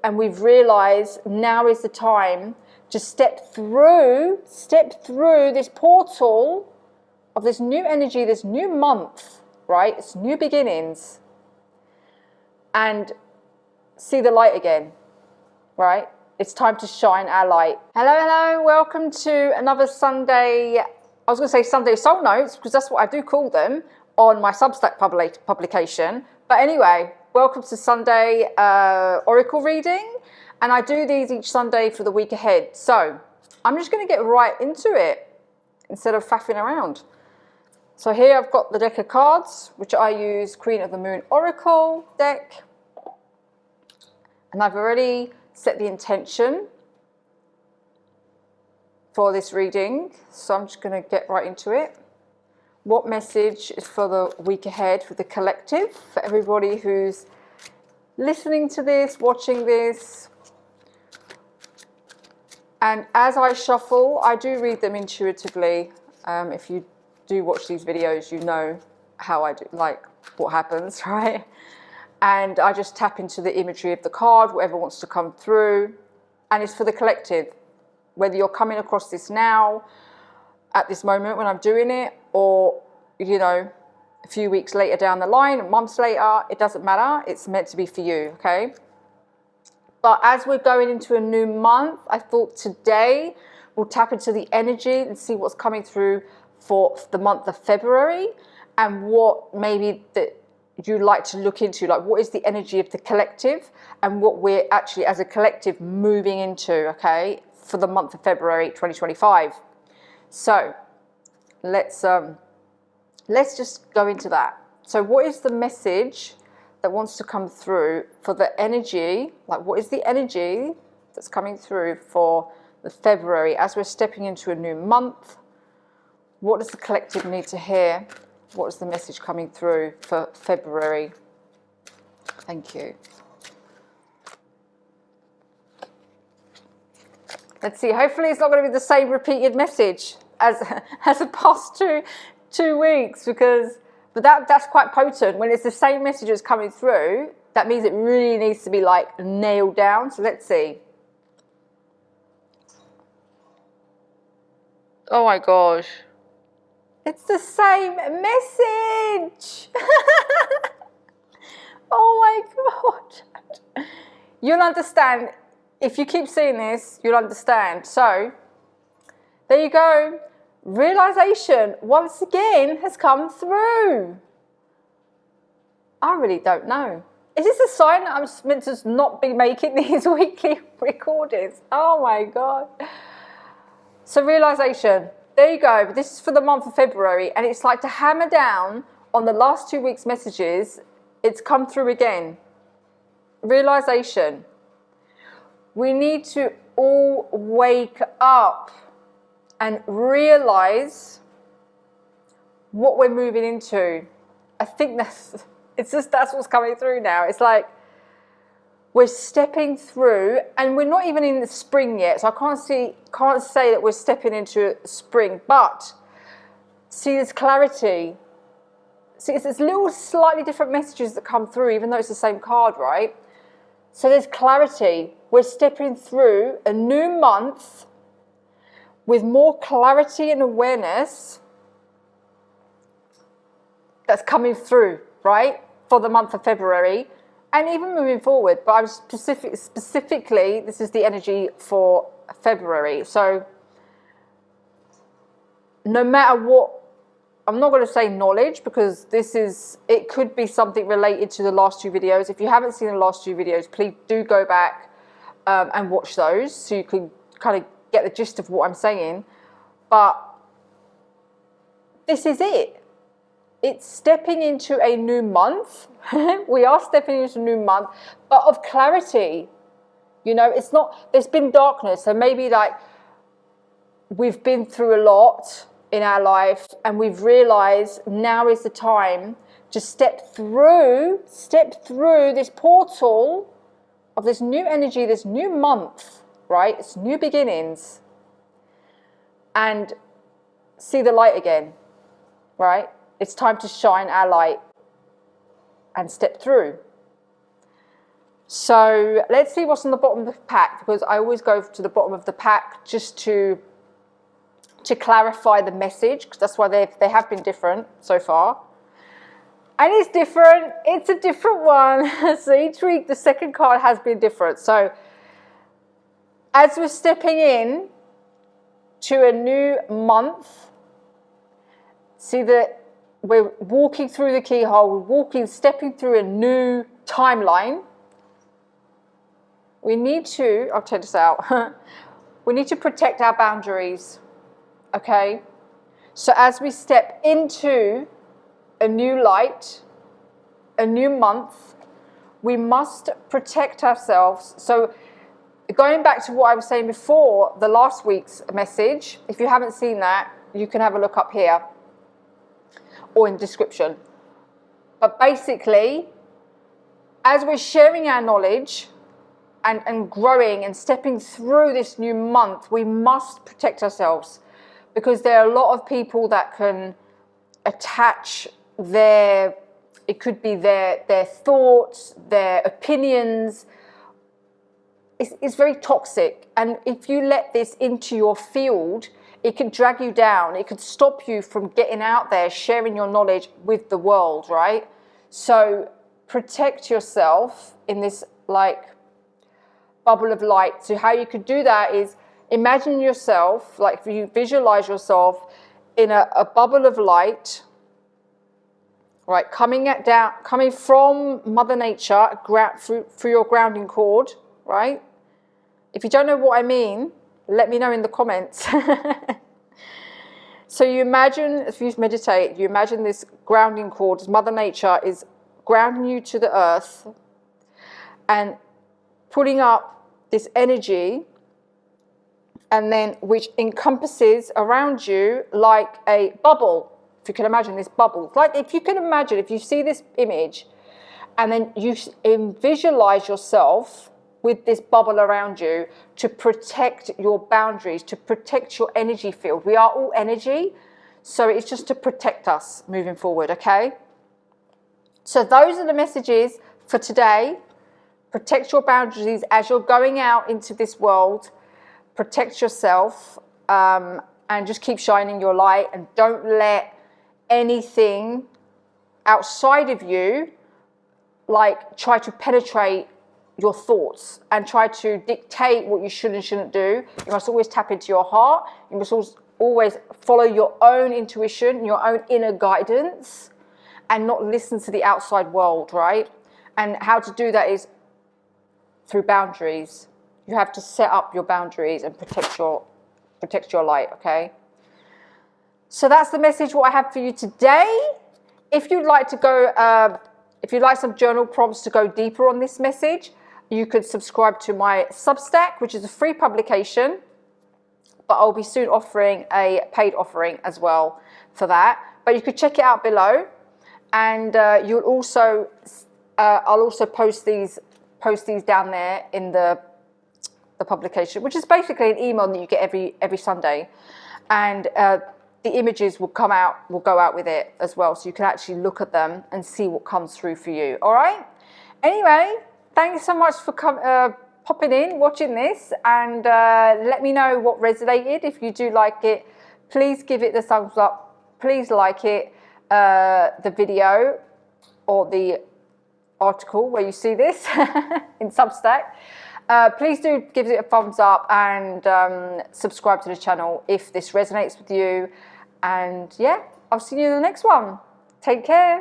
and we've realized now is the time to step through this portal of this new energy, this new month, right? It's new beginnings, and see the light again, right? It's time to shine our light. Hello, welcome to another Sunday. I was going to say Sunday Soul Notes, because that's what I do call them on my Substack publication. But anyway, welcome to Sunday Oracle reading. And I do these each Sunday for the week ahead. So I'm just going to get right into it instead of faffing around. So here I've got the deck of cards, which I use Queen of the Moon Oracle deck. And I've already set the intention for this reading. So I'm just going to get right into it. What message is for the week ahead for the collective, for everybody who's listening to this, watching this? And as I shuffle, I do read them intuitively. If you do watch these videos, you know how I do, like what happens, right? And I just tap into the imagery of the card, whatever wants to come through. And it's for the collective, whether you're coming across this now, at this moment when I'm doing it, or, you know, a few weeks later down the line, months later, it doesn't matter. It's meant to be for you, okay? But as we're going into a new month, I thought today we'll tap into the energy and see what's coming through for the month of February, and what maybe that you'd like to look into, like what is the energy of the collective and what we're actually as a collective moving into, okay, for the month of February 2025. So let's just go into that. So what is the message that wants to come through for the energy? Like, what is the energy that's coming through for the February as we're stepping into a new month? What does the collective need to hear? What is the message coming through for February? Thank you. Let's see. Hopefully it's not going to be the same repeated message as the past two weeks, but that's quite potent. When it's the same messages coming through, that means it really needs to be like nailed down. So let's see. Oh my gosh. It's the same message. Oh my God. You'll understand. If you keep seeing this, you'll understand. So there you go. Realization once again has come through. I really don't know. Is this a sign that I'm meant to not be making these weekly recordings? Oh my God. So realization. There you go. This is for the month of February, and it's like to hammer down on the last 2 weeks' messages. It's come through again. Realization. We need to all wake up and realize what we're moving into. I think that's what's coming through now. It's like we're stepping through, and we're not even in the spring yet, so I can't say that we're stepping into spring, but see, there's clarity. See, there's little slightly different messages that come through, even though it's the same card, right? So there's clarity. We're stepping through a new month with more clarity and awareness that's coming through, right, for the month of February, and even moving forward. But I'm specifically, this is the energy for February. So no matter what, I'm not going to say knowledge, because it could be something related to the last two videos. If you haven't seen the last two videos, please do go back and watch those, so you can kind of get the gist of what I'm saying. But this is it. It's stepping into a new month. We are stepping into a new month, but of clarity. You know, it's not, there's been darkness. So maybe like we've been through a lot in our life, and we've realized now is the time to step through this portal of this new energy, this new month, right? It's new beginnings, and see the light again, right? It's time to shine our light and step through. So let's see what's on the bottom of the pack, because I always go to the bottom of the pack just to clarify the message, because that's why they have been different so far. And it's different. It's a different one. So each week the second card has been different. So as we're stepping in to a new month, see that we're walking through the keyhole, stepping through a new timeline. We need to, I'll take this out, we need to protect our boundaries, okay? So as we step into a new light, a new month, we must protect ourselves. So going back to what I was saying before, the last week's message, if you haven't seen that, you can have a look up here or in the description. But basically, as we're sharing our knowledge and growing and stepping through this new month, we must protect ourselves, because there are a lot of people that can attach it could be their thoughts, their opinions. It's very toxic, and if you let this into your field, it can drag you down. It could stop you from getting out there, sharing your knowledge with the world, right? So protect yourself in this like bubble of light. So how you could do that is imagine yourself, like if you visualize yourself in a bubble of light, right, coming from Mother Nature through your grounding cord, right? If you don't know what I mean, let me know in the comments. So you imagine, if you meditate, you imagine this grounding cord, Mother Nature is grounding you to the earth and putting up this energy, and then which encompasses around you like a bubble. If you can imagine this bubble, like if you can imagine, if you see this image and then you visualize yourself with this bubble around you to protect your boundaries, to protect your energy field. We are all energy, so it's just to protect us moving forward, okay? So those are the messages for today. Protect your boundaries as you're going out into this world. Protect yourself, and just keep shining your light, and don't let anything outside of you like try to penetrate your thoughts and try to dictate what you should and shouldn't do. You must always tap into your heart. You must always follow your own intuition, your own inner guidance, and not listen to the outside world, right? And how to do that is through boundaries. You have to set up your boundaries and protect your light, okay? So that's the message what I have for you today. If you'd like to go, if you'd like some journal prompts to go deeper on this message, you could subscribe to my Substack, which is a free publication, but I'll be soon offering a paid offering as well for that. But you could check it out below, and you'll also, I'll also post these down there in the publication, which is basically an email that you get every Sunday, and the images will go out with it as well, so you can actually look at them and see what comes through for you. All right. Anyway, thanks so much for popping in, watching this, and let me know what resonated. If you do like it, please give it the thumbs up. Please like it, the video or the article where you see this in Substack. Please do give it a thumbs up and subscribe to the channel if this resonates with you. And yeah, I'll see you in the next one. Take care.